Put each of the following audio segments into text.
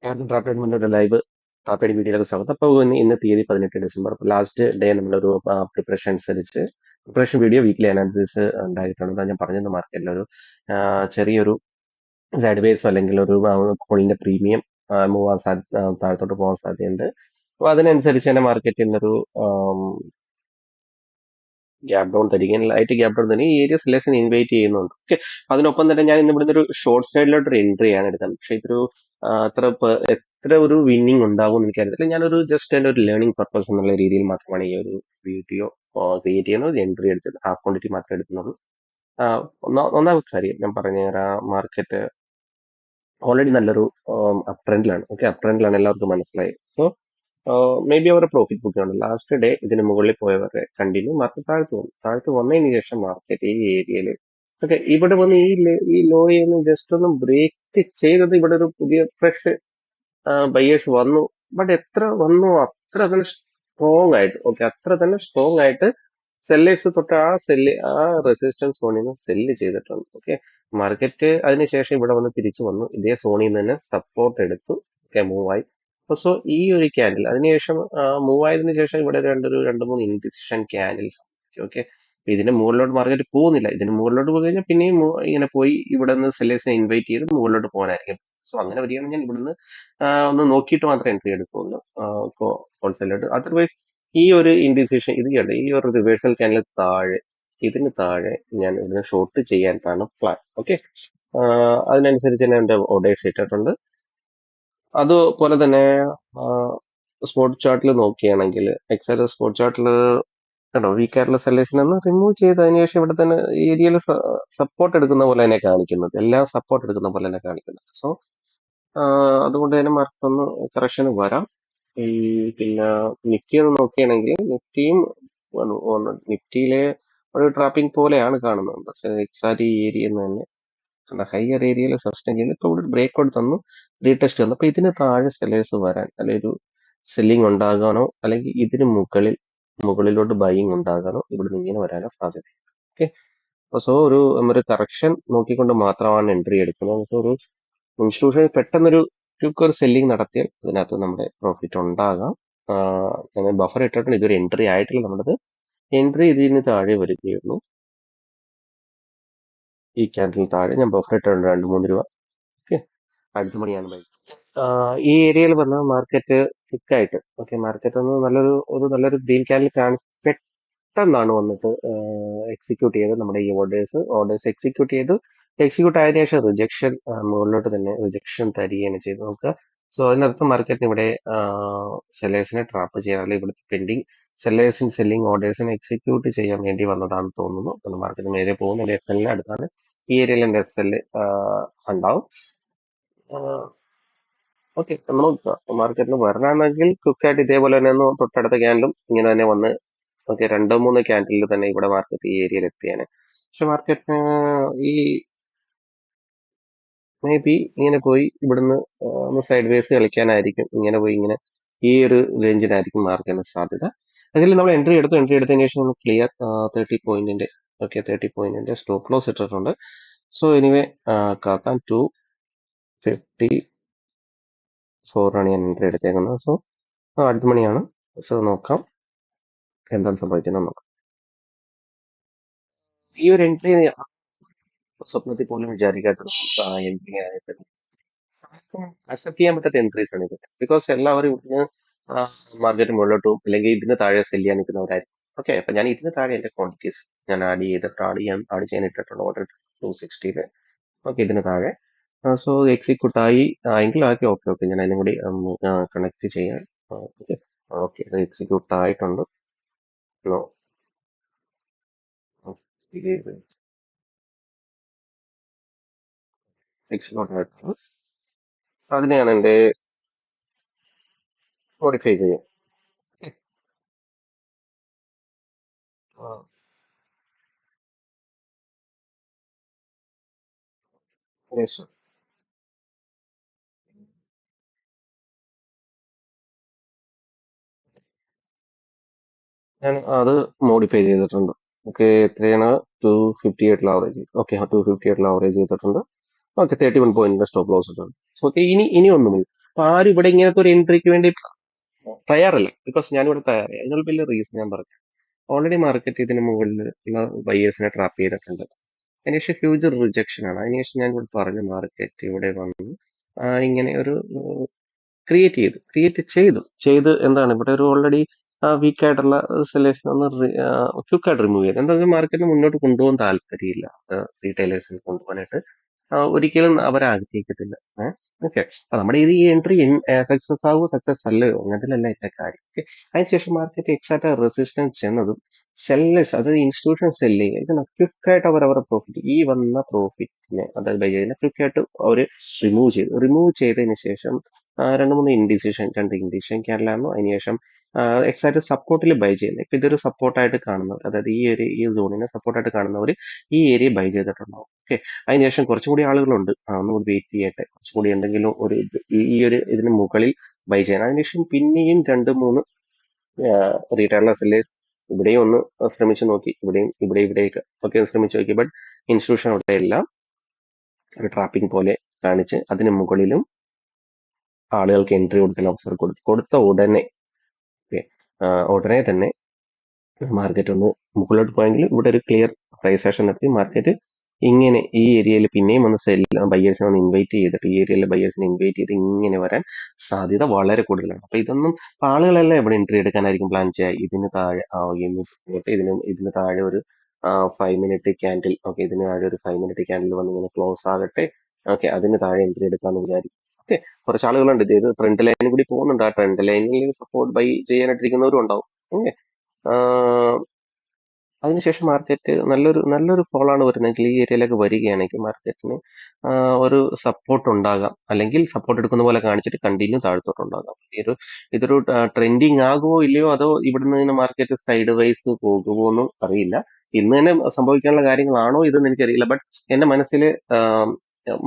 Draft അഡ്മിൻ്റെ live draft വീഡിയോയിലേക്ക് സ്വാഗതം. അപ്പോൾ ഇന്ന് തീയതി 18 ഡിസംബർ ലാസ്റ്റ് ഡേ നമ്മളൊരു പ്രിപ്പറേഷൻ അനുസരിച്ച് പ്രിപ്പറേഷൻ വീഡിയോ വീക്കിലി അനാലിസിസ് ഉണ്ടായിട്ടുണ്ട്. ഞാൻ പറഞ്ഞത് മാർക്കറ്റിൽ ഒരു ചെറിയൊരു സൈഡ് വേസോ അല്ലെങ്കിൽ ഒരു കോളിന്റെ പ്രീമിയം മൂവ് ആവാൻ താഴത്തോട്ട് പോകാൻ സാധ്യതയുണ്ട്. അപ്പോൾ അതിനനുസരിച്ച് തന്നെ മാർക്കറ്റിൽ നിന്നൊരു ഗ്യാപ് ഡൗൺ തരികയും ലൈറ്റ് ഗ്യാപ് ഡൗൺ തരികയും ഈ ഏരിയ സെലക്ഷൻ ഇൻവൈറ്റ് ചെയ്യുന്നുണ്ട്. ഓക്കെ, അതിനൊപ്പം തന്നെ ഞാൻ ഇന്ന് ഇവിടുന്ന് ഒരു ഷോർട്ട് സൈഡിലോട്ട് ഒരു എൻട്രി ആണ് എടുക്കുന്നത്. പക്ഷേ ഇതൊരു എത്ര ഒരു വിന്നിങ് ഉണ്ടാവും എന്ന് എനിക്കറിയത്തില്ല. ഞാനൊരു ജസ്റ്റ് എൻ്റെ ഒരു ലേണിംഗ് പർപ്പസ് എന്നുള്ള രീതിയിൽ മാത്രമാണ് ഈ ഒരു വീഡിയോ ക്രിയേറ്റ് ചെയ്യുന്നത്. ഒരു എൻട്രി എടുത്തത് ഹാഫ് ക്വാണ്ടിറ്റി മാത്രമേ എടുക്കുന്നുള്ളൂ. ഒന്നാമത്തെ കാര്യം ഞാൻ പറഞ്ഞുതരാം, മാർക്കറ്റ് ഓൾറെഡി നല്ലൊരു അപ് ട്രെൻഡിലാണ്. ഓക്കെ, അപ് ട്രെൻഡിലാണ്, എല്ലാവർക്കും മനസ്സിലായി. സോ മേ ബി അവരുടെ പ്രോഫിറ്റ് ബുക്ക് ആണ് ലാസ്റ്റ് ഡേ ഇതിന് മുകളിൽ പോയവരെ കണ്ടിന്യൂ മാർക്കറ്റ് താഴ്ത്തു വന്നതിന് ശേഷം മാർക്കറ്റ് ഈ ഏരിയയിൽ ഓക്കെ ഇവിടെ വന്ന് ഈ ലോയിൽ നിന്ന് ജസ്റ്റ് ഒന്ന് ബ്രേക്ക് ചെയ്തത് ഇവിടെ ഒരു പുതിയ ഫ്രഷ് ബയേഴ്സ് വന്നു. ബട്ട് എത്ര വന്നു അത്ര തന്നെ സ്ട്രോങ് ആയിട്ട് ഓക്കെ അത്ര തന്നെ സ്ട്രോങ് ആയിട്ട് സെല്ലേഴ്സ് തൊട്ട് ആ റെസിസ്റ്റൻസ് സോണിൽ നിന്ന് സെല്ല് ചെയ്തിട്ടുണ്ട്. ഓക്കെ, മാർക്കറ്റ് അതിനുശേഷം ഇവിടെ വന്ന് തിരിച്ചു വന്നു, ഇതേ സോണിൽ നിന്ന് തന്നെ സപ്പോർട്ട് എടുത്തു. ഓക്കെ, മൂവ് ആയി. സോ ഈ ഒരു ക്യാൻഡിൽ അതിനുശേഷം മൂവ് ആയതിനു ശേഷം ഇവിടെ രണ്ട് മൂന്ന് ഇൻഡിസിഷൻ ക്യാൻഡിൽസ്. ഓക്കെ, ഇതിന് മുകളിലോട്ട് മാർക്കറ്റ് പോകുന്നില്ല. ഇതിന് മുകളിലോട്ട് പോയി കഴിഞ്ഞാൽ പിന്നെയും ഇങ്ങനെ പോയി ഇവിടെ നിന്ന് സെല്ലേഴ്സിനെ ഇൻവൈറ്റ് ചെയ്ത് മുകളിലോട്ട് പോകാനായിരിക്കും. സോ അങ്ങനെ വരികയാണെങ്കിൽ ഞാൻ ഇവിടുന്ന് ഒന്ന് നോക്കിയിട്ട് മാത്രമേ എൻട്രി എടുക്കുള്ളൂ ഹോൾസെയിലോട്ട്. അതർവൈസ് ഈ ഒരു ഇൻഡിസിഷൻ ഇത് കണ്ട് ഈ ഒരു റിവേഴ്സൽ ക്യാൻഡിൽ താഴെ ഇതിന് താഴെ ഞാൻ ഇതിനെ ഷോർട്ട് ചെയ്യാനാണ് പ്ലാൻ. ഓക്കെ, അതിനനുസരിച്ച് തന്നെ എൻ്റെ ഓർഡേഴ്സ് ഇട്ടിട്ടുണ്ട്. അതുപോലെ തന്നെ സ്പോട്ട് ചാർട്ടിൽ നോക്കുകയാണെങ്കിൽ എക്സൽ സ്പോട്ട് ചാർട്ടിൽ കണ്ടോ വീക്കായിട്ടുള്ള സെല്ലേഴ്സിനൊന്ന് റിമൂവ് ചെയ്തതിനു ശേഷം ഇവിടെ തന്നെ ഏരിയയിൽ സപ്പോർട്ട് എടുക്കുന്ന പോലെ തന്നെ കാണിക്കുന്നത്, എല്ലാം സപ്പോർട്ട് എടുക്കുന്ന പോലെ തന്നെ കാണിക്കുന്നത്. സോ അതുകൊണ്ട് തന്നെ മാർക്കറ്റ് ഒന്ന് കറക്ഷൻ വരാം. ഈ പിന്നെ നിഫ്റ്റി ഒന്ന് നോക്കുകയാണെങ്കിൽ നിഫ്റ്റിയും നിഫ്റ്റിയിലെ ഒരു ട്രാപ്പിംഗ് പോലെയാണ് കാണുന്നത്. പക്ഷേ എക്സാക്ട് ഈ ഏരിയ തന്നെ ഹയർ ഏരിയയിൽ സസ്റ്റൈൻ ചെയ്യുന്നു. ഇപ്പോൾ ഇവിടെ ബ്രേക്ക് ഔട്ട് തന്നു, റീടെസ്റ്റ് തന്നു. അപ്പോൾ ഇതിന് താഴെ സെല്ലേഴ്സ് വരാൻ അല്ലെങ്കിൽ ഒരു സെല്ലിംഗ് ഉണ്ടാകാനോ അല്ലെങ്കിൽ ഇതിന് മുകളിലോട്ട് ബൈയിങ് ഉണ്ടാകാനോ ഇവിടെ ഇങ്ങനെ വരാനോ സാധ്യത. ഓക്കെ, സോ ഒരു കറക്ഷൻ നോക്കിക്കൊണ്ട് മാത്രമാണ് എൻട്രി എടുക്കുന്നത്. സോ ഒരു ഇൻസ്റ്റിറ്റ്യൂഷൻ പെട്ടെന്നൊരു ഒരു സെല്ലിംഗ് നടത്തിയാൽ അതിനകത്ത് നമ്മുടെ പ്രോഫിറ്റ് ഉണ്ടാകാം. ഞാൻ ബഫർ ഇട്ടിട്ടുണ്ട്, ഇതൊരു എൻട്രി ആയിട്ടില്ല. നമ്മളത് എൻട്രി ഇതിന് താഴെ വരികയുള്ളൂ. ഈ ക്യാൻഡിൽ താഴെ ഞാൻ ബഫർ ഇട്ടിട്ടുണ്ട് 2-3 രൂപ. ഓക്കെ, അടുത്ത മണിയാണ് ബൈ. ഈ ഏരിയയിൽ വന്ന മാർക്കറ്റ് ക്വിക്കായിട്ട് ഓക്കെ മാർക്കറ്റ് ഒന്ന് നല്ലൊരു ഗ്രീൻ ക്യാൻഡിൽ പെട്ടെന്നാണ് വന്നിട്ട് എക്സിക്യൂട്ട് ചെയ്ത് നമ്മുടെ ഈ ഓർഡേഴ്സ് എക്സിക്യൂട്ട് ആയതിനു ശേഷം റിജക്ഷൻ മുകളിലോട്ട് തന്നെ റിജക്ഷൻ തരികയാണ് ചെയ്ത് നോക്കുക. സോ അതിനർത്ഥം മാർക്കറ്റിന് ഇവിടെ സെല്ലേഴ്സിനെ ട്രാപ്പ് ചെയ്യാൻ അല്ലെങ്കിൽ ഇവിടുത്തെ പെൻഡിങ് സെല്ലിംഗ് ഓർഡേഴ്സിനെ എക്സിക്യൂട്ട് ചെയ്യാൻ വേണ്ടി വന്നതാണെന്ന് തോന്നുന്നു. മാർക്കറ്റ് നേരെ പോകുന്ന എസ് എല്ലിന് അടുത്താണ്. ഈ ഏരിയയിൽ എൻ്റെ എസ് എൽ ഉണ്ടാവും. ഓക്കെ, നമ്മൾ മാർക്കറ്റിന് വരണമെങ്കിൽ ക്വിക്കായിട്ട് ഇതേപോലെ തന്നെ ഒന്ന് തൊട്ടടുത്ത ക്യാൻഡിലും ഇങ്ങനെ തന്നെ വന്ന് ഓക്കെ 2-3 ക്യാൻഡിലിൽ തന്നെ ഇവിടെ മാർക്കറ്റ് ഈ ഏരിയയിൽ എത്തിയാണ്. പക്ഷെ മാർക്കറ്റിന് ഈ മേ ബി ഇങ്ങനെ പോയി ഇവിടുന്ന് ഒന്ന് സൈഡ് വേസ് കളിക്കാനായിരിക്കും. ഇങ്ങനെ പോയി ഇങ്ങനെ ഈ ഒരു റേഞ്ചിലായിരിക്കും മാർക്കറ്റിന് സാധ്യത. അതിൽ നമ്മൾ എൻട്രി എടുത്തതിന് ശേഷം നമ്മൾ ക്ലിയർ 30 പോയിന്റിന്റെ ഓക്കെ 30 പോയിന്റിന്റെ സ്റ്റോപ്പ് ലോസ് ഇട്ടിട്ടുണ്ട്. സോ എനിവേ കാക്കാൻ 254 ആണ് ഞാൻ എൻട്രി എടുത്തേക്കുന്നത്. സോ അടുത്ത മണിയാണ്. സോ നോക്കാം എന്താണ് സംഭവിക്കുന്നത് നോക്കാം. ഈ ഒരു എൻട്രി സ്വപ്നത്തിൽ പോലും വിചാരിക്കാത്ത എൻട്രി ആയിട്ട് അക്സെപ്റ്റ് ചെയ്യാൻ പറ്റാത്ത എൻട്രീസ് ആണ് ഇത്. ബിക്കോസ് എല്ലാവരും ഇവിടുന്ന് മാർക്കറ്റ് മുകളിലോട്ട് പോകും അല്ലെങ്കിൽ ഇതിന് താഴെ സെല് ചെയ്യാൻ നിൽക്കുന്നവരായിരിക്കും. ഓക്കെ, അപ്പൊ ഞാൻ ഇതിന് താഴെ എന്റെ ക്വാണ്ടിറ്റീസ് ഞാൻ ആഡ് ചെയ്യാൻ ഇട്ടിട്ടുണ്ട് ഓർഡർ 260 ഓക്കെ ഇതിന് താഴെ. സോ എക്സിക്യൂട്ട് ആയി എങ്കിലും ആക്കി ഓക്കെ ഞാൻ അതിനും കൂടി കണക്ട് ചെയ്യാൻ ഓക്കെ ഓക്കെ എക്സിക്യൂട്ട് ആയിട്ടുണ്ട്. എക്സിക്യൂട്ട് ആയിട്ടുണ്ട്. അതിനെയാണ് എന്റെ മോഡിഫൈ ചെയ്യുക. Yes, sir. ഞാൻ അത് മോഡിഫൈ ചെയ്തിട്ടുണ്ട്. ഓക്കെ, എത്രയാണ് 258 ആവറേജ്. ഓക്കെ 258 ആവറേജ് ചെയ്തിട്ടുണ്ട്. ഓക്കെ 31 പോയിന്റിന്റെ സ്റ്റോപ്പ് ലോസ് ഇട്ടുണ്ട്. ഓക്കെ, ഇനി ഒന്നും അപ്പൊ ആരും ഇവിടെ ഇങ്ങനത്തെ ഒരു എൻട്രിക്ക് വേണ്ടി തയ്യാറല്ല. ബിക്കോസ് ഞാനിവിടെ തയ്യാറായി. അതിനുള്ള വലിയ റീസൺ ഞാൻ പറഞ്ഞു. ഓൾറെഡി മാർക്കറ്റ് ഇതിന് മുകളിൽ ഉള്ള ബയേഴ്സിനെ ട്രാപ്പ് ചെയ്തിട്ടുണ്ട്. അതിനുശേഷം ഹ്യൂജ് റിജക്ഷൻ ആണ്. അതിനുശേഷം ഞാൻ ഇവിടെ പറഞ്ഞു മാർക്കറ്റ് ഇവിടെ വന്നു ഇങ്ങനെ ഒരു ക്രിയേറ്റ് ചെയ്ത് എന്താണ് ഇവിടെ ഒരു ഓൾറെഡി വീക്ക് ആയിട്ടുള്ള സെലക്ഷൻ ഒന്ന് ക്വിക്കായിട്ട് റിമൂവ് ചെയ്ത് എന്താ മാർക്കറ്റ് മുന്നോട്ട് കൊണ്ടുപോകാൻ താല്പര്യമില്ല റീറ്റെയിലേഴ്സിന് കൊണ്ടുപോകാനായിട്ട് ഒരിക്കലും അവർ ആഗ്രഹിക്കത്തില്ല. ഓക്കെ, അപ്പൊ നമ്മുടെ ഇത് ഈ എൻട്രി സക്സസ് ആവുമോ സക്സസ് അല്ലയോ അങ്ങനത്തിലല്ല എന്റെ കാര്യം. ഓക്കെ, അതിനുശേഷം മാർക്കറ്റ് എക്സാക്ട് റെസിസ്റ്റൻസ് ചെന്നതും സെല്ലേഴ്സ് അതായത് ഇൻസ്റ്റിറ്റ്യൂഷൻ സെല്ലിങ് ഇതാണ് ക്വിക്കായിട്ട് അവരവരുടെ പ്രോഫിറ്റ് ഈ വന്ന പ്രോഫിറ്റിനെ അതായത് ബൈ ചെയ്തതിനെ ക്വിക്കായിട്ട് അവർ റിമൂവ് ചെയ്തതിന് ശേഷം രണ്ട് ഇൻഡിസിഷൻ ക്യാൻഡിലായിരുന്നു. അതിനുശേഷം എക്സാക്ട് സപ്പോർട്ടിൽ ബൈ ചെയ്യുന്നത്. ഇപ്പൊ ഇതൊരു സപ്പോർട്ടായിട്ട് കാണുന്നവർ അതായത് ഈ സോണിനെ സപ്പോർട്ടായിട്ട് കാണുന്നവർ ഈ ഏരിയ ബൈ ചെയ്തിട്ടുണ്ടാവും. ഓക്കെ, അതിനുശേഷം കുറച്ചും കൂടി ആളുകളുണ്ട് ഒന്നുകൂടി വെയിറ്റ് ചെയ്യട്ടെ, കുറച്ചും കൂടി എന്തെങ്കിലും ഒരു ഈ ഒരു ഇതിന് മുകളിൽ ബൈ ചെയ്യാൻ. അതിനുശേഷം പിന്നെയും 2-3 റീറ്റെയിലർ സെല്ലേഴ്സ് ഇവിടെയും ഒന്ന് ശ്രമിച്ചു നോക്കി, ഇവിടെയൊക്കെ ഒക്കെ ശ്രമിച്ചു നോക്കി. ബട്ട് ഇൻസ്റ്റിറ്റ്യൂഷൻ അവിടെ എല്ലാം ഒരു ട്രാപ്പിംഗ് പോലെ കാണിച്ച് അതിന് മുകളിലും ആളുകൾക്ക് എൻട്രി കൊടുക്കാൻ അവസരം കൊടുത്ത ഉടനെ തന്നെ മാർക്കറ്റ് ഒന്ന് മുകളിലോട്ട് പോയെങ്കിൽ ഇവിടെ ഒരു ക്ലിയർ പ്രൈസ് ആക്ഷൻ നടത്തി മാർക്കറ്റ് ഇങ്ങനെ ഈ ഏരിയയിൽ പിന്നെയും ഒന്ന് ബയ്യേഴ്സിനെ ഒന്ന് ഇൻവൈറ്റ് ചെയ്തിട്ട് ഈ ഏരിയയിലെ ബയ്യേഴ്സിനെ ഇൻവൈറ്റ് ചെയ്ത് ഇങ്ങനെ വരാൻ സാധ്യത വളരെ കൂടുതലാണ്. അപ്പൊ ഇതൊന്നും ആളുകളെല്ലാം എവിടെ എൻട്രി എടുക്കാനായിരിക്കും പ്ലാൻ ചെയ്യുക? ഇതിന് താഴെ ഇതിന് താഴെ ഒരു 5 മിനിറ്റ് ക്യാൻഡിൽ, ഓക്കെ, ഇതിന് താഴെ ഒരു 5 മിനിറ്റ് ക്യാൻഡിൽ വന്ന് ഇങ്ങനെ ക്ലോസ് ആകട്ടെ. ഓക്കെ, അതിന് താഴെ എൻട്രി എടുക്കാന്ന് വിചാരിക്കും. ഓക്കെ, കുറച്ച് ആളുകളുണ്ട് ഇത് ട്രെൻഡ് ലൈനിൽ കൂടി പോകുന്നുണ്ട്. ആ ട്രെൻഡ് ലൈനിൽ സപ്പോർട്ട് ബൈ ചെയ്യാനായിട്ടിരിക്കുന്നവരും ഉണ്ടാവും. ഓക്കെ, അതിനുശേഷം മാർക്കറ്റ് നല്ലൊരു ഫോളാണ് വരുന്നതെങ്കിൽ ഈ ഏരിയയിലേക്ക് വരികയാണെങ്കിൽ മാർക്കറ്റിന് ഒരു സപ്പോർട്ട് ഉണ്ടാകാം, അല്ലെങ്കിൽ സപ്പോർട്ട് എടുക്കുന്ന പോലെ കാണിച്ചിട്ട് കണ്ടിന്യൂ താഴ്ത്തോട്ടുണ്ടാകാം. ഇതൊരു ട്രെൻഡിങ് ആകുമോ ഇല്ലയോ, അതോ ഇവിടുന്ന് തന്നെ മാർക്കറ്റ് സൈഡ് വൈസ് പോകുമോ എന്നും അറിയില്ല. ഇന്ന് തന്നെ സംഭവിക്കാനുള്ള കാര്യങ്ങളാണോ ഇതെന്ന് എനിക്കറിയില്ല. ബട്ട് എന്റെ മനസ്സിൽ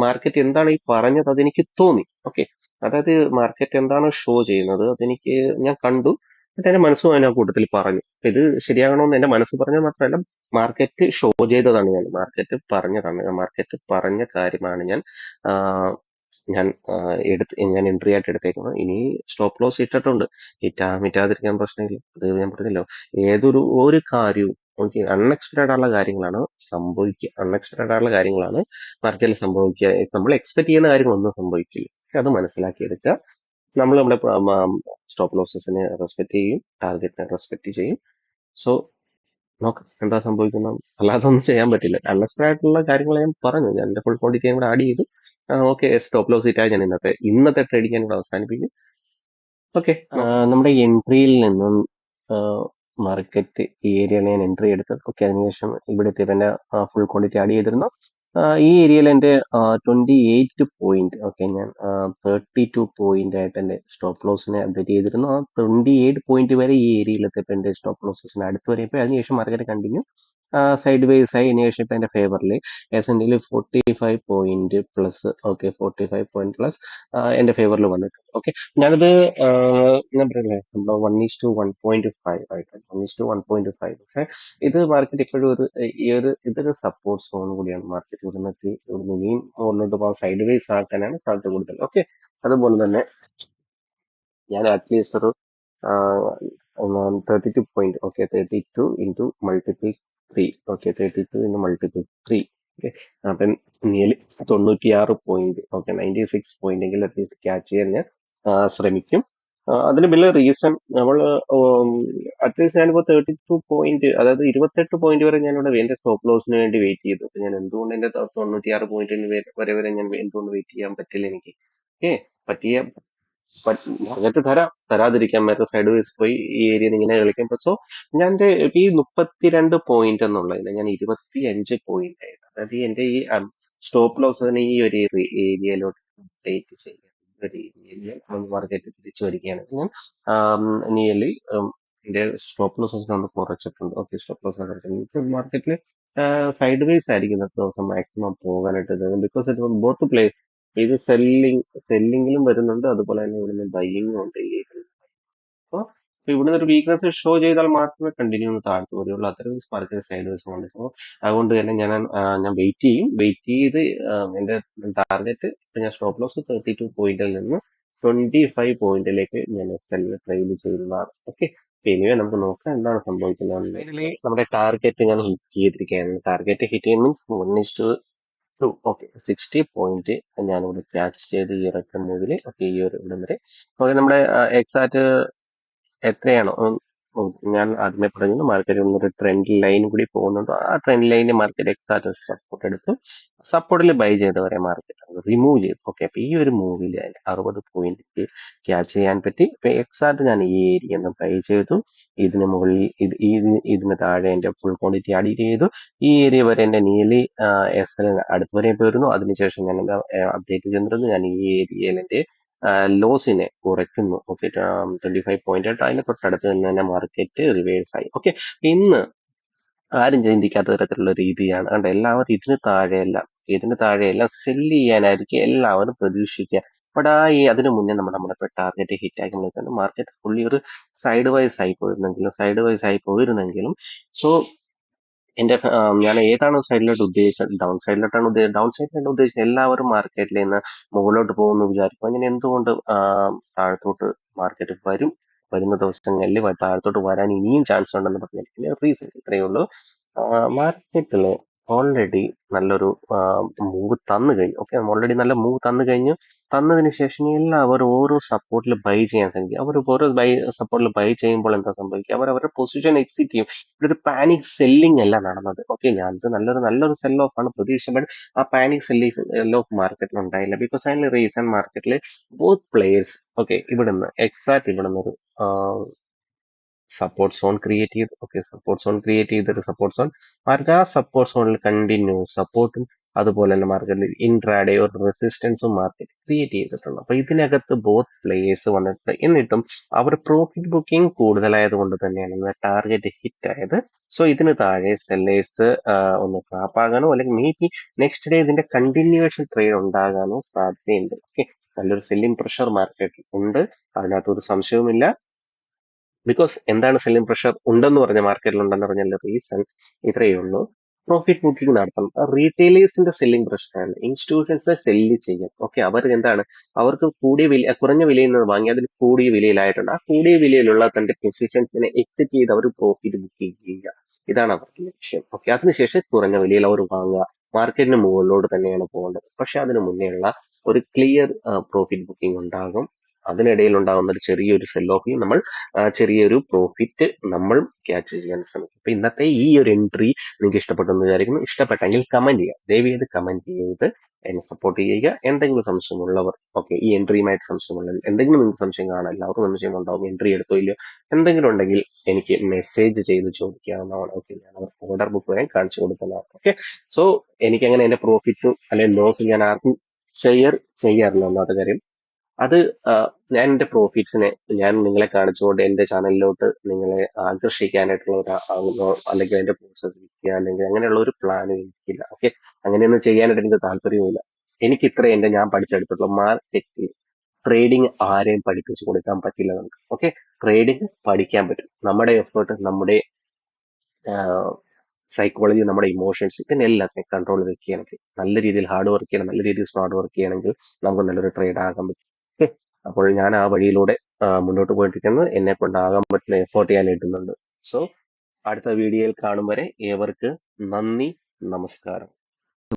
മാർക്കറ്റ് എന്താണ് ഈ പറഞ്ഞത് അതെനിക്ക് തോന്നി. ഓക്കെ, അതായത് മാർക്കറ്റ് എന്താണ് ഷോ ചെയ്യുന്നത് അതെനിക്ക് ഞാൻ കണ്ടു. എന്നിട്ട് എന്റെ മനസ്സും അതിനെ കൂട്ടത്തിൽ പറഞ്ഞു. ഇത് ശരിയാകണമെന്ന് എന്റെ മനസ്സ് പറഞ്ഞത് മാത്രമല്ല, മാർക്കറ്റ് ഷോ ചെയ്തതാണ് മാർക്കറ്റ് പറഞ്ഞ കാര്യമാണ് ഞാൻ എൻട്രി ആയിട്ട് എടുത്തേക്കുന്നത്. ഇനി സ്റ്റോപ്പ് ലോസ് ഇട്ടിട്ടുണ്ട്. ഇറ്റാതിരിക്കാൻ പ്രശ്നമില്ല. അത് ഞാൻ പറഞ്ഞല്ലോ, ഒരു കാര്യവും അൺഎക്സ്പെക്ടഡ് ആയിട്ടുള്ള കാര്യങ്ങളാണ് മാർക്കറ്റിൽ സംഭവിക്കുക. നമ്മൾ എക്സ്പെക്ട് ചെയ്യുന്ന കാര്യങ്ങളൊന്നും സംഭവിക്കില്ല. അത് മനസ്സിലാക്കിയെടുക്കുക. നമ്മൾ നമ്മുടെ സ്റ്റോപ്പ് ലോസസിനെ റെസ്പെക്ട് ചെയ്യും, ടാർഗറ്റിനെ റെസ്പെക്ട് ചെയ്യും. സോ നോക്കാം എന്താ സംഭവിക്കുന്നത്. അല്ലാതെ ഒന്നും ചെയ്യാൻ പറ്റില്ല. അൺഎക്സ്പെക്ടഡ് ആയിട്ടുള്ള കാര്യങ്ങൾ ഞാൻ പറഞ്ഞു. ഞാൻ എന്റെ ഫുൾ ക്വാണ്ടിറ്റി കൂടെ ആഡ് ചെയ്തു. ഓക്കെ, സ്റ്റോപ്പ് ലോസ് ഇട്ടാൽ ഞാൻ ഇന്നത്തെ ട്രേഡിംഗ് ഞാൻ ഇവിടെ അവസാനിപ്പിക്കും. ഓക്കെ, നമ്മുടെ എൻട്രിയിൽ നിന്നും മാർക്കറ്റ് ഈ ഏരിയയിൽ ഞാൻ എൻട്രി എടുത്തത്. ഓക്കെ, അതിനുശേഷം ഇവിടെ എത്തിയപ്പോൾ ഫുൾ ക്വാണ്ടിറ്റി ആഡ് ചെയ്തിരുന്നു. ഈ ഏരിയയിൽ എൻ്റെ 28 പോയിന്റ്, ഓക്കെ, ഞാൻ 32 പോയിന്റ് ആയിട്ട് എൻ്റെ സ്റ്റോപ്പ് ലോസിനെ അപ്ഡേറ്റ് ചെയ്തിരുന്നു. ആ 28 പോയിന്റ് വരെ ഈ ഏരിയയിൽ എത്തിയപ്പോൾ എൻ്റെ സ്റ്റോപ്പ് ലോസസിന് അടുത്ത് വരെയപ്പോൾ അതിനുശേഷം മാർക്കറ്റ് കണ്ടിന്യൂ സൈഡ് വേസ് ആയി. അതിനുശേഷം ഇപ്പം എൻ്റെ ഫേവറിൽ S&P 45 point plus, okay, 45 point plus എൻ്റെ ഫേവറിൽ വന്നിട്ടുണ്ട്. ഓക്കെ, ഞാനത് ഞാൻ പറയില്ലേ, നമ്മൾ 1:1.5 ആയിട്ട് 1:1.5. പക്ഷെ ഇത് മാർക്കറ്റ് ഇപ്പോഴും ഇതൊരു സപ്പോർട്ട് സോൺ കൂടിയാണ്. മാർക്കറ്റ് ഇവിടുന്ന് ഇനിയും മുകളിലോട്ട് പോകാൻ സൈഡ് വേസ് ആക്കാനാണ് സാധ്യത കൂടുതൽ. ഓക്കെ, അതുപോലെ തന്നെ ഞാൻ അറ്റ്ലീസ്റ്റ് ഒരു 32 point, okay, 32 into multiple 3, okay, 32 into multiple 3, okay, അപ്പം നിയർലി 96 പോയിന്റ്, ഓക്കെ, 96 പോയിന്റ് എങ്കിലും അറ്റ്ലീസ്റ്റ് ക്യാച്ച് ചെയ്യാൻ ഞാൻ ശ്രമിക്കും. അതിന് വലിയ റീസൺ നമ്മൾ അറ്റ്ലീസ്റ്റ് ഞാനിപ്പോൾ 32 പോയിന്റ്, അതായത് 28 പോയിന്റ് വരെ ഞാനിവിടെ എന്റെ സ്റ്റോപ്പ് ലോസിന് വേണ്ടി വെയിറ്റ് ചെയ്തു. ഞാൻ എന്തുകൊണ്ട് എന്റെ 96 പോയിന്റിന് വരെ ഞാൻ എന്തുകൊണ്ട് വെയിറ്റ് ചെയ്യാൻ പറ്റില്ല എനിക്ക്? പറ്റിയ മാർക്കറ്റ് തരാതിരിക്കാൻ പറ്റും. സൈഡ് വേസ് പോയി ഈ ഏരിയ ഇങ്ങനെ കളിക്കും. സോ ഞാൻ ഈ 32 പോയിന്റ് എന്നുള്ളതിന് ഞാൻ 25 പോയിന്റ് ആയിട്ട്, അതായത് എന്റെ ഈ സ്റ്റോപ്പ് ലോസ് തന്നെ ഈ ഒരു ഏരിയയിലോട്ട് അപ്ഡേറ്റ് ചെയ്യാൻ ഒരു ഏരിയയിൽ മാർക്കറ്റ് തിരിച്ചു വരികയാണെങ്കിൽ ഞാൻ നിയർലി എന്റെ സ്റ്റോപ്പ് ലോസസ് ഒന്ന് കുറച്ചിട്ടുണ്ട്. ഓക്കെ, സ്റ്റോപ്പ് ലോസ് മാർക്കറ്റിൽ സൈഡ് വേസ് ആയിരിക്കും ഇന്നത്തെ ദിവസം മാക്സിമം പോകാനായിട്ട്. ബിക്കോസ് ഇറ്റ് ബോത്ത് പ്ലേ ഇത് സെല്ലിങ്ങിലും വരുന്നുണ്ട്, അതുപോലെ തന്നെ ഇവിടുന്ന് ബൈയിങ്ങും ഉണ്ട് ഈ ഏരിയയിൽ. അപ്പോൾ ഇവിടുന്ന് ഒരു വീക്ക്നെസ് ഷോ ചെയ്താൽ മാത്രമേ കണ്ടിന്യൂ ഒന്ന് താഴ്ത്തു വരികയുള്ളൂ. അത്തരം മാർക്കറ്റ് സൈഡ് വേസ് ഉണ്ട്. സോ അതുകൊണ്ട് തന്നെ ഞാൻ വെയിറ്റ് ചെയ്ത് എന്റെ ടാർഗറ്റ് ഞാൻ സ്റ്റോപ്പ് ലോസ് 32 പോയിന്റിൽ നിന്ന് 25 പോയിന്റിലേക്ക് ഞാൻ SL ട്രേഡ് ചെയ്യുന്നതാണ്. ഓക്കെ, എനിവേ നമുക്ക് നോക്കാം എന്താണ് സംഭവിക്കുന്നത്. ഫൈനലി നമ്മുടെ ടാർഗറ്റ് ഞാൻ ഹിറ്റ് ചെയ്തിരിക്കുകയാണ്. ടാർഗറ്റ് ഹിറ്റ് ചെയ്യുന്ന മീൻസ് 1:2. ഓക്കെ, 60 പോയിന്റ് ഞാനിവിടെ ക്യാച്ച് ചെയ്ത് ഈ ഒരൊറ്റ മൂവില്. ഓക്കെ, ഈ ഒരു ഇവിടം വരെ. ഓക്കെ, നമ്മുടെ എക്സാക്ട് എത്രയാണോ ഞാൻ ആദ്യമേ പറഞ്ഞത്, മാർക്കറ്റ് ഒരു ട്രെൻഡ് ലൈൻ കൂടി പോകുന്നുണ്ട്. ആ ട്രെൻഡ് ലൈനിൽ മാർക്കറ്റ് എക്സാക്ട് സപ്പോർട്ട് എടുത്തു. സപ്പോർട്ടിൽ ബൈ ചെയ്തവരെ മാർക്കറ്റ് റിമൂവ് ചെയ്തു. ഓക്കെ, അപ്പൊ ഈ ഒരു മൂവിൽ 60 പോയിന്റ് ക്യാച്ച് ചെയ്യാൻ പറ്റി. ഇപ്പൊ എക്സാക്ട് ഞാൻ ഈ ഏരിയ ബൈ ചെയ്തു. ഇതിന് മുകളിൽ ഇതിന് താഴെ എന്റെ ഫുൾ ക്വാണ്ടിറ്റി ആഡ് ചെയ്തു. ഈ ഏരിയ വരെ എന്റെ നിയർലി SL അടുത്ത് വരെ പോയിരുന്നു. അതിനുശേഷം ഞാൻ അപ്ഡേറ്റ് ചെയ്യുന്നത് ഞാൻ ഈ ഏരിയയിൽ എന്റെ ലോസിനെ കുറയ്ക്കുന്നു. ഓക്കെ, 25 പോയിന്റ് ആയിട്ട് അതിന് തൊട്ടടുത്ത് തന്നെ മാർക്കറ്റ് റിവേഴ്സ് ആയി. ഓക്കെ, ഇന്ന് ആരും ചിന്തിക്കാത്ത തരത്തിലുള്ള രീതിയാണ്. കണ്ട, എല്ലാവരും ഇതിന് താഴെയെല്ലാം സെല്ല് ചെയ്യാനായിരിക്കും എല്ലാവരും പ്രതീക്ഷിക്കുക. ബട്ട് അതിനു മുന്നേ നമ്മുടെ ടാർഗറ്റ് ഹിറ്റ് ആക്കി മാർക്കറ്റ് ഫുള്ളി ഒരു സൈഡ് വൈസ് ആയി പോയിരുന്നെങ്കിലും സോ ഞാൻ ഏതാണ് സൈഡിലോട്ട് ഉദ്ദേശിച്ചത്, ഡൗൺ സൈഡിലോട്ടാണ് ഉദ്ദേശിച്ചത്. എല്ലാവരും മാർക്കറ്റിൽ നിന്ന് മുകളിലോട്ട് പോകുമെന്ന് വിചാരിക്കും. അങ്ങനെ എന്തുകൊണ്ട് താഴത്തോട്ട് മാർക്കറ്റ് വരുന്ന ദിവസങ്ങളിൽ താഴത്തോട്ട് വരാൻ ഇനിയും ചാൻസ് ഉണ്ടെന്ന് പറഞ്ഞിരിക്കുന്ന റീസൺ ഇത്രയേ ഉള്ളൂ. മാർക്കറ്റിൽ ഓൾറെഡി നല്ലൊരു മൂവ് തന്നു കഴിഞ്ഞു. ഓക്കെ, ഓൾറെഡി നല്ല മൂവ് തന്നതിന് ശേഷം എല്ലാവരും ഓരോ സപ്പോർട്ടിൽ ബൈ ചെയ്യാൻ ശ്രമിക്കും. അവർ ഓരോ സപ്പോർട്ടിൽ ബൈ ചെയ്യുമ്പോൾ എന്താ സംഭവിക്കുക, അവരുടെ പൊസിഷൻ എക്സിറ്റ് ചെയ്യും. ഇവിടെ ഒരു പാനിക് സെല്ലിംഗ് അല്ല നടന്നത്. ഓക്കെ, ഞാനത് നല്ലൊരു സെൽ ഓഫ് ആണ് പ്രതീക്ഷിച്ചത്. ബട്ട് ആ പാനിക് സെൽ ഓഫ് മാർക്കറ്റിൽ ഉണ്ടായില്ല. ബിക്കോസ് അതിന്റെ റീസൺ മാർക്കറ്റിൽ ബോത്ത് പ്ലേയേഴ്സ് ഇവിടുന്ന് ഒരു സപ്പോർട്ട് സോൺ ക്രിയേറ്റ് ചെയ്തു. ഓക്കെ, ഒരു സപ്പോർട്ട് സോൺ മാർക്കറ്റ് ആ സപ്പോർട്ട് സോണിൽ കണ്ടിന്യൂ സപ്പോർട്ടും അതുപോലെ തന്നെ മാർക്കറ്റിൽ ഇൻട്രാഡേ ഒരു റെസിസ്റ്റൻസും മാർക്കറ്റ് ക്രിയേറ്റ് ചെയ്തിട്ടുണ്ട്. അപ്പൊ ഇതിനകത്ത് ബോത്ത് പ്ലേയേഴ്സ് വന്നിട്ട് എന്നിട്ടും അവർ പ്രോഫിറ്റ് ബുക്കിംഗ് കൂടുതലായത് കൊണ്ട് തന്നെയാണ് ടാർഗറ്റ് ഹിറ്റ് ആയത്. സോ ഇതിന് താഴെ സെല്ലേഴ്സ് ഒന്ന് ട്രാപ്പ് ആകാനോ അല്ലെങ്കിൽ മേ ബി നെക്സ്റ്റ് ഡേ ഇതിന്റെ കണ്ടിന്യൂവേഷൻ ട്രേഡ് ഉണ്ടാകാനോ സാധ്യതയുണ്ട്. ഓക്കെ, നല്ലൊരു സെല്ലിംഗ് പ്രഷർ മാർക്കറ്റിൽ ഉണ്ട്, അതിനകത്തൊരു സംശയവുമില്ല. ബിക്കോസ് എന്താണ് സെല്ലിംഗ് പ്രഷർ ഉണ്ടെന്ന് പറഞ്ഞ മാർക്കറ്റിൽ ഉണ്ടെന്ന് പറഞ്ഞ റീസൺ ഇത്രയേ ഉള്ളൂ. പ്രോഫിറ്റ് ബുക്കിംഗ് നടത്തണം. റീറ്റെയിലേഴ്സിന്റെ സെല്ലിംഗ് പ്രഷറാണ്. ഇൻസ്റ്റിറ്റ്യൂഷൻസ് സെല്ല് ചെയ്യും. ഓക്കെ, അവർക്ക് കുറഞ്ഞ വിലയിൽ നിന്ന് വാങ്ങി അതിൽ കൂടിയ വിലയിലായിട്ടുണ്ട്. ആ കൂടിയ വിലയിലുള്ള തന്റെ പൊസിഷൻസിനെ എക്സിറ്റ് ചെയ്ത് അവർ പ്രോഫിറ്റ് ബുക്കിംഗ് ചെയ്യുക. ഇതാണ് അവരുടെ ലക്ഷ്യം. ഓക്കെ, അതിനുശേഷം കുറഞ്ഞ വിലയിൽ അവർ വാങ്ങുക. മാർക്കറ്റിന് മുകളിലോട്ട് തന്നെയാണ് പോകേണ്ടത്. പക്ഷെ അതിന് മുന്നേയുള്ള ഒരു ക്ലിയർ പ്രോഫിറ്റ് ബുക്കിംഗ് ഉണ്ടാകും. അതിനിടയിൽ ഉണ്ടാകുന്ന ഒരു ചെറിയൊരു സെൽ ഓഫിൽ നമ്മൾ ചെറിയൊരു പ്രോഫിറ്റ് നമ്മൾ ക്യാച്ച് ചെയ്യാൻ ശ്രമിക്കും. അപ്പൊ ഇന്നത്തെ ഈ ഒരു എൻട്രി നിങ്ങൾക്ക് ഇഷ്ടപ്പെട്ടെന്ന് വിചാരിക്കുന്നു. ഇഷ്ടപ്പെട്ടെങ്കിൽ കമന്റ് ചെയ്യുക. ദയവേത് കമന്റ് ചെയ്ത് എന്നെ സപ്പോർട്ട് ചെയ്യുക. എന്തെങ്കിലും സംശയമുള്ളവർ ഈ എൻട്രിയുമായിട്ട് സംശയമുള്ളവർ, എന്തെങ്കിലും നിങ്ങൾക്ക് സംശയം കാണാം, എല്ലാവർക്കും സംശയം ഉണ്ടാവും, എൻട്രി എടുത്തോ ഇല്ലയോ, എന്തെങ്കിലും ഉണ്ടെങ്കിൽ എനിക്ക് മെസ്സേജ് ചെയ്ത് ചോദിക്കാവുന്നതാണ്. ഓക്കെ, ഞാൻ അവർക്ക് ഓർഡർ ബുക്ക് വരെ കാണിച്ചു കൊടുക്കുന്നതാണ്. ഓക്കെ, സോ എനിക്കങ്ങനെ എന്റെ പ്രോഫിറ്റും അല്ലെങ്കിൽ ലോസും ഞാൻ ആർക്കും ഷെയർ ചെയ്യാറില്ല. ഒന്നാമത്തെ കാര്യം അത് ഞാൻ എന്റെ പ്രോഫിറ്റ്സിനെ ഞാൻ നിങ്ങളെ കാണിച്ചുകൊണ്ട് എന്റെ ചാനലിലോട്ട് നിങ്ങളെ ആകർഷിക്കാനായിട്ടുള്ള അല്ലെങ്കിൽ എന്റെ പ്രോസസ് വിൽക്കുക അല്ലെങ്കിൽ അങ്ങനെയുള്ള ഒരു പ്ലാനും എനിക്കില്ല. ഓക്കെ, അങ്ങനെയൊന്നും ചെയ്യാനായിട്ട് എനിക്ക് താല്പര്യവുമില്ല. എനിക്ക് ഞാൻ പഠിച്ചെടുത്തിട്ടുള്ള മാർക്കറ്റിൽ ട്രേഡിംഗ് ആരെയും പഠിപ്പിച്ചു കൊടുക്കാൻ പറ്റില്ല നമുക്ക്. ഓക്കെ, ട്രേഡിംഗ് പഠിക്കാൻ പറ്റും. നമ്മുടെ എഫേർട്ട്, നമ്മുടെ സൈക്കോളജി, നമ്മുടെ ഇമോഷൻസ്, ഇതിനെല്ലാത്തിനെയും കൺട്രോൾ വെക്കുകയാണെങ്കിൽ, നല്ല രീതിയിൽ ഹാർഡ് വർക്ക് ചെയ്യണം, നല്ല രീതിയിൽ സ്മാർട്ട് വർക്ക് ചെയ്യണമെങ്കിൽ നമുക്ക് നല്ലൊരു ട്രേഡ് ആകാൻ പറ്റും. ഓക്കെ, അപ്പോൾ ഞാൻ ആ വഴിയിലൂടെ മുന്നോട്ട് പോയിട്ടിരിക്കുന്നത്. എന്നെ കൊണ്ടാകാൻ പറ്റുന്ന എഫേർട്ട് ഞാൻ ഇടുന്നുണ്ട്. സോ അടുത്ത വീഡിയോയിൽ കാണും വരെ ഏവർക്ക് നന്ദി, നമസ്കാരം.